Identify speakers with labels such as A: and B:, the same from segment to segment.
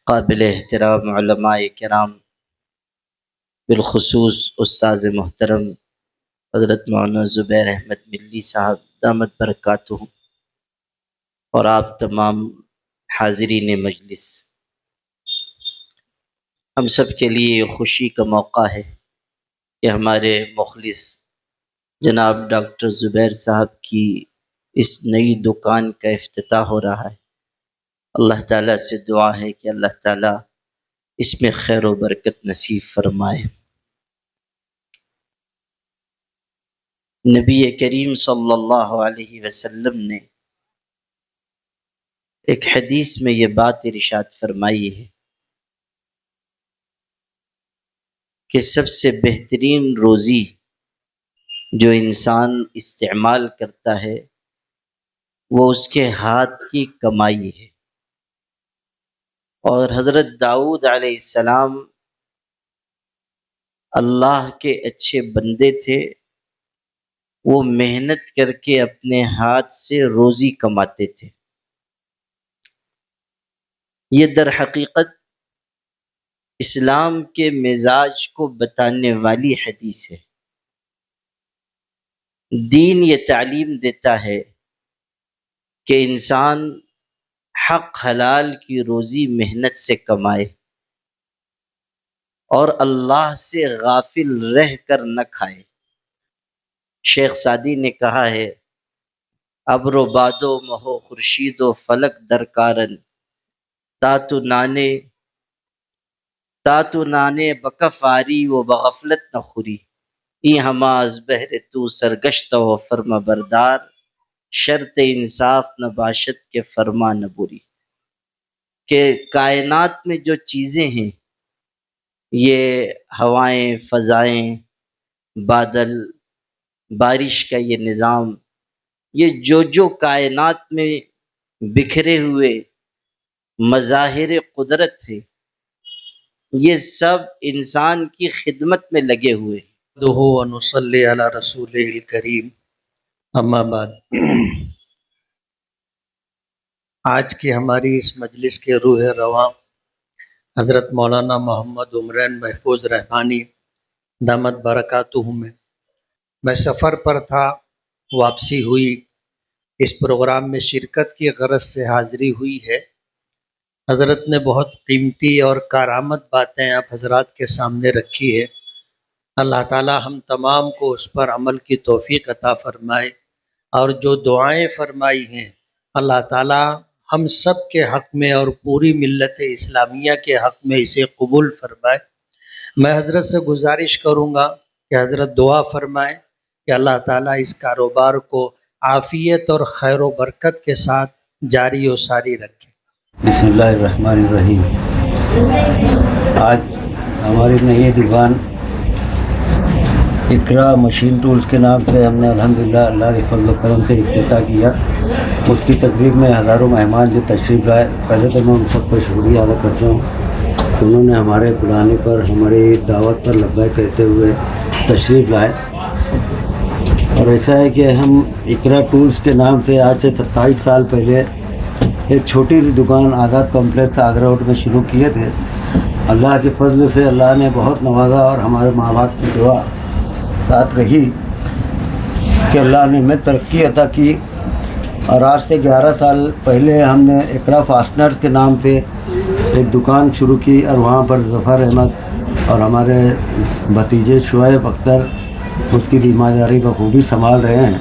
A: قابل احترام علماء کرام، بالخصوص استاذ محترم حضرت مولانا زبیر احمد ملی صاحب دامت برکاتہ، اور آپ تمام حاضرین مجلس، ہم سب کے لیے یہ خوشی کا موقع ہے کہ ہمارے مخلص جناب ڈاکٹر زبیر صاحب کی اس نئی دکان کا افتتاح ہو رہا ہے۔ اللہ تعالیٰ سے دعا ہے کہ اللہ تعالیٰ اس میں خیر و برکت نصیب فرمائے۔ نبی کریم صلی اللہ علیہ وسلم نے ایک حدیث میں یہ بات ارشاد فرمائی ہے کہ سب سے بہترین روزی جو انسان استعمال کرتا ہے وہ اس کے ہاتھ کی کمائی ہے۔ اور حضرت داؤد علیہ السلام اللہ کے اچھے بندے تھے، وہ محنت کر کے اپنے ہاتھ سے روزی کماتے تھے۔ یہ در حقیقت اسلام کے مزاج کو بتانے والی حدیث ہے۔ دین یہ تعلیم دیتا ہے کہ انسان حق حلال کی روزی محنت سے کمائے اور اللہ سے غافل رہ کر نہ کھائے۔ شیخ سعدی نے کہا ہے، ابر و باد و مہو خورشید و فلک درکارن، تاتو نانے بکف آری و بغفلت نہ خوری، ای ہما از بہر تو سرگشت و فرما بردار، شرط انصاف نہ باشد کے فرما نہ بری۔ کہ کائنات میں جو چیزیں ہیں، یہ ہوائیں، فضائیں، بادل، بارش کا یہ نظام، یہ جو کائنات میں بکھرے ہوئے مظاہر قدرت ہے، یہ سب انسان کی خدمت میں لگے ہوئے ہیں۔
B: نحمدہ و نصلی علی رسولہ الکریم، اما بعد۔ آج کی ہماری اس مجلس کے روح رواں حضرت مولانا محمد عمرین محفوظ رحمانی دامت برکاتہ میں سفر پر تھا، واپسی ہوئی، اس پروگرام میں شرکت کی غرض سے حاضری ہوئی ہے۔ حضرت نے بہت قیمتی اور کارآمد باتیں آپ حضرات کے سامنے رکھی ہے۔ اللہ تعالی ہم تمام کو اس پر عمل کی توفیق عطا فرمائے، اور جو دعائیں فرمائی ہیں اللہ تعالی ہم سب کے حق میں اور پوری ملت اسلامیہ کے حق میں اسے قبول فرمائے۔ میں حضرت سے گزارش کروں گا کہ حضرت دعا فرمائیں کہ اللہ تعالی اس کاروبار کو عافیت اور خیر و برکت کے ساتھ جاری و ساری رکھے۔
C: بسم اللہ الرحمن الرحیم۔ آج ہماری نئی دکان اقرا مشین ٹولز کے نام سے ہم نے الحمدللہ اللہ کے فضل و کرم سے افتتاح کیا۔ اس کی تقریب میں ہزاروں مہمان جو تشریف لائے، پہلے تو میں ان سب کا شکریہ ادا کرتا ہوں کہ انہوں نے ہمارے بلانے پر، ہماری دعوت پر لبیک کہتے ہوئے تشریف لائے۔ اور ایسا ہے کہ ہم اقرا ٹولز کے نام سے آج سے 27 سال پہلے ایک چھوٹی سی دکان آزاد کمپلیکس آگرہ روڈ میں شروع کیے تھے۔ اللہ کے فضل سے اللہ نے بہت نوازا، اور ہمارے ماں باپ کی دعا ساتھ رہی کہ اللہ نے ہمیں ترقی عطا کی۔ اور آج سے 11 سال پہلے ہم نے اقرا فاسٹنرز کے نام سے ایک دکان شروع کی، اور وہاں پر ظفر احمد اور ہمارے بھتیجے شعیب اختر اس کی ذمہ داری بخوبی سنبھال رہے ہیں۔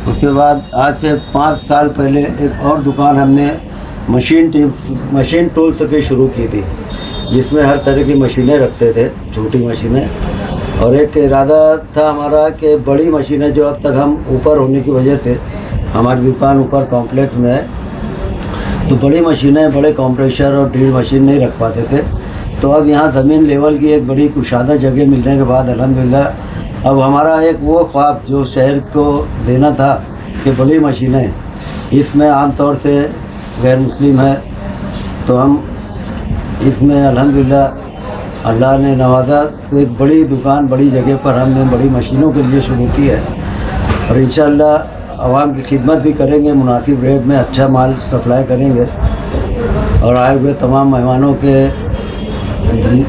C: اس کے بعد آج سے 5 سال پہلے ایک اور دکان ہم نے مشین ٹولز کی شروع کی تھی، جس میں ہر طرح کی مشینیں رکھتے تھے، چھوٹی مشینیں۔ اور ایک ارادہ تھا ہمارا کہ بڑی مشینیں جو اب تک ہم اوپر ہونے کی وجہ سے، ہماری دکان اوپر کمپلیکس میں ہے، تو بڑی مشینیں، بڑے کمپریشر اور ڈرل مشین نہیں رکھ پاتے تھے۔ تو اب یہاں زمین لیول کی ایک بڑی کشادہ جگہ ملنے کے بعد الحمدللہ اب ہمارا ایک وہ خواب جو شہر کو دینا تھا کہ بڑی مشینیں، اس میں عام طور سے غیر مسلم ہے، تو ہم اس میں الحمدللہ اللہ نے نوازا، تو ایک بڑی دکان بڑی جگہ پر ہم نے بڑی مشینوں کے لیے شروع کی ہے، اور انشاءاللہ عوام کی خدمت بھی کریں گے، مناسب ریٹ میں اچھا مال سپلائی کریں گے۔ और आए हुए तमाम मेहमानों के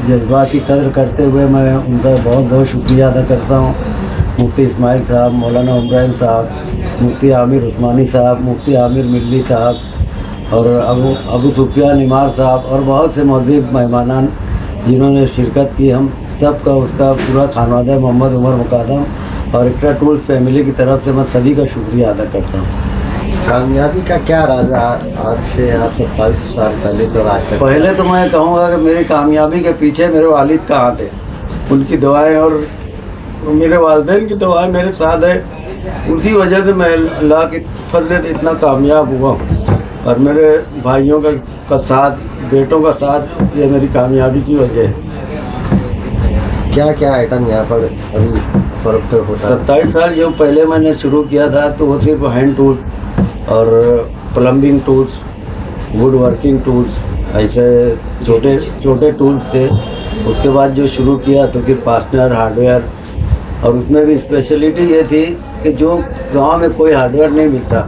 C: जज्बात की कदर करते हुए मैं उनका बहुत बहुत शुक्रिया अदा करता हूँ। मुफ्ती इस्माइल साहब, मौलाना उमरैन साहब, मुफ्ती आमिर उस्मानी साहब, मुफ्ती आमिर मिल्ली साहब और अबू सुफियान इमार साहब और बहुत से मौजूद मेहमान जिन्होंने शिरकत की। हम सब का उसका पूरा खानवादा मोहम्मद उमर मुकादम और इक्रा टूल्स फैमिली की तरफ से मैं सभी का शुक्रिया अदा करता हूँ।
D: कामयाबी का क्या राज है आज से आप 27 साल पहले से आज तक?
C: पहले तो मैं कहूँगा कि मेरी कामयाबी के पीछे मेरे वालिद कहाँ थे, उनकी दुआएं और मेरे वालिदैन की दुआएं मेरे साथ है। उसी वजह से मैं अल्लाह की फजल से इतना कामयाब हुआ हूँ और मेरे भाइयों का साथ, बेटों का साथ, ये मेरी कामयाबी की वजह है।
D: क्या क्या आइटम यहाँ पर अभी फरोख्त होता है?
C: 27 साल जो पहले मैंने शुरू किया था तो वो सिर्फ हैंड टूल्स और plumbing tools, would working tools, ऐसे छोटे छोटे टूल्स थे। उसके बाद जो शुरू किया तो फिर फास्टनर हार्डवेयर, और उसमें भी स्पेशलिटी ये थी कि जो गांव में कोई हार्डवेयर नहीं मिलता,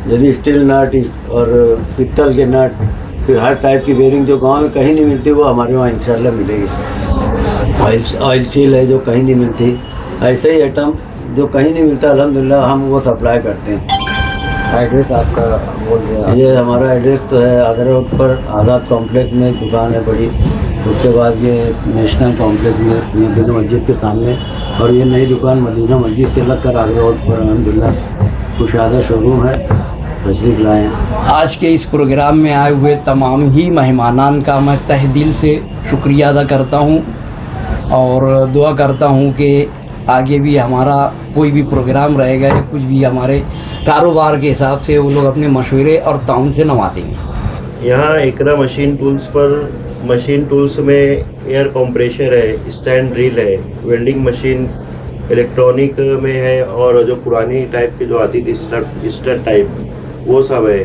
C: जैसे स्टील नट और पित्तल के नट, फिर हर टाइप की बेरिंग जो गांव में कहीं नहीं मिलती वो हमारे वहाँ इंशाल्लाह मिलेगी। ऑयल सील है जो कहीं नहीं मिलती, ऐसे ही आइटम जो कहीं नहीं मिलता अल्हम्दुलिल्लाह हम वो सप्लाई करते हैं।
D: एड्रेस आपका बोल दिया?
C: ये हमारा एड्रेस तो है आगरा रोड पर आज़ाद कॉम्प्लेक्स में एक दुकान है बड़ी, उसके बाद ये नेशनल कॉम्प्लेक्स में मदीना मस्जिद के सामने, और ये नई दुकान मदीना मस्जिद से लगकर आगरा रोड पर अल्हम्दुलिल्लाह कुशादा शोरूम है, तशरीफ़ लाएँ।
E: आज के इस प्रोग्राम में आए हुए तमाम ही मेहमानान का मैं तहे दिल से शुक्रिया अदा करता हूँ और दुआ करता हूँ कि आगे भी हमारा कोई भी प्रोग्राम रहेगा या कुछ भी हमारे कारोबार के हिसाब से वो लोग अपने मशवरे और ताउन से नवा देंगे।
F: यहाँ इकरा मशीन टूल्स पर मशीन टूल्स में एयर कंप्रेशर है, स्टैंड ड्रिल है, वेल्डिंग मशीन इलेक्ट्रॉनिक में है और जो पुरानी टाइप की जो आती थी स्टड टाइप वो सब है।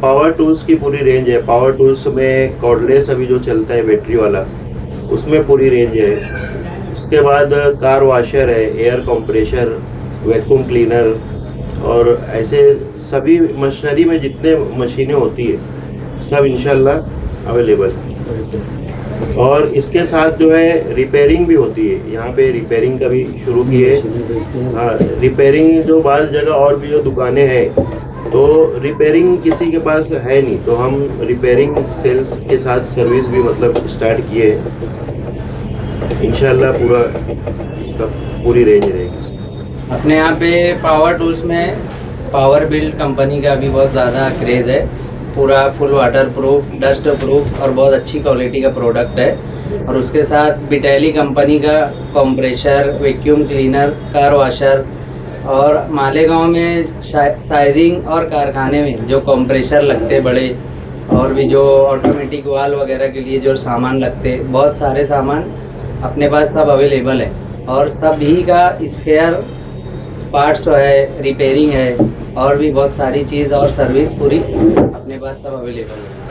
F: पावर टूल्स की पूरी रेंज है। पावर टूल्स में कॉर्डलेस अभी जो चलता है बैटरी वाला, उसमें पूरी रेंज है। उसके बाद कार वॉशर है, एयर कंप्रेशर, वैक्यूम क्लीनर और ऐसे सभी मशीनरी में जितने मशीनें होती है सब इंशाल्लाह अवेलेबल है। और इसके साथ जो है रिपेयरिंग भी होती है। यहाँ पे रिपेयरिंग का भी शुरू की है। हाँ, रिपेयरिंग जो बाज़ जगह और भी जो दुकानें हैं तो रिपेयरिंग किसी के पास है नहीं, तो हम रिपेयरिंग सेल्स के साथ सर्विस भी मतलब स्टार्ट किए हैं। इंशाल्लाह पूरा इसका पूरी रेंज रहेगी।
G: अपने यहाँ पे पावर टूल्स में पावर बिल्ड कंपनी का भी बहुत ज़्यादा क्रेज़ है। पूरा full water proof, dust proof और बहुत अच्छी क्वालिटी का प्रोडक्ट है। और उसके साथ बिटेली कंपनी का compressor, vacuum cleaner, car washer और मालेगांव में साइजिंग और कारखाने में जो कंप्रेशर लगते बड़े और भी जो ऑटोमेटिक वाल वगैरह के लिए जो सामान लगते, बहुत सारे सामान अपने पास सब अवेलेबल है। और सभी का स्पेयर पार्ट्स है, रिपेयरिंग है और भी बहुत सारी चीज़ और सर्विस पूरी अपने पास सब अवेलेबल है।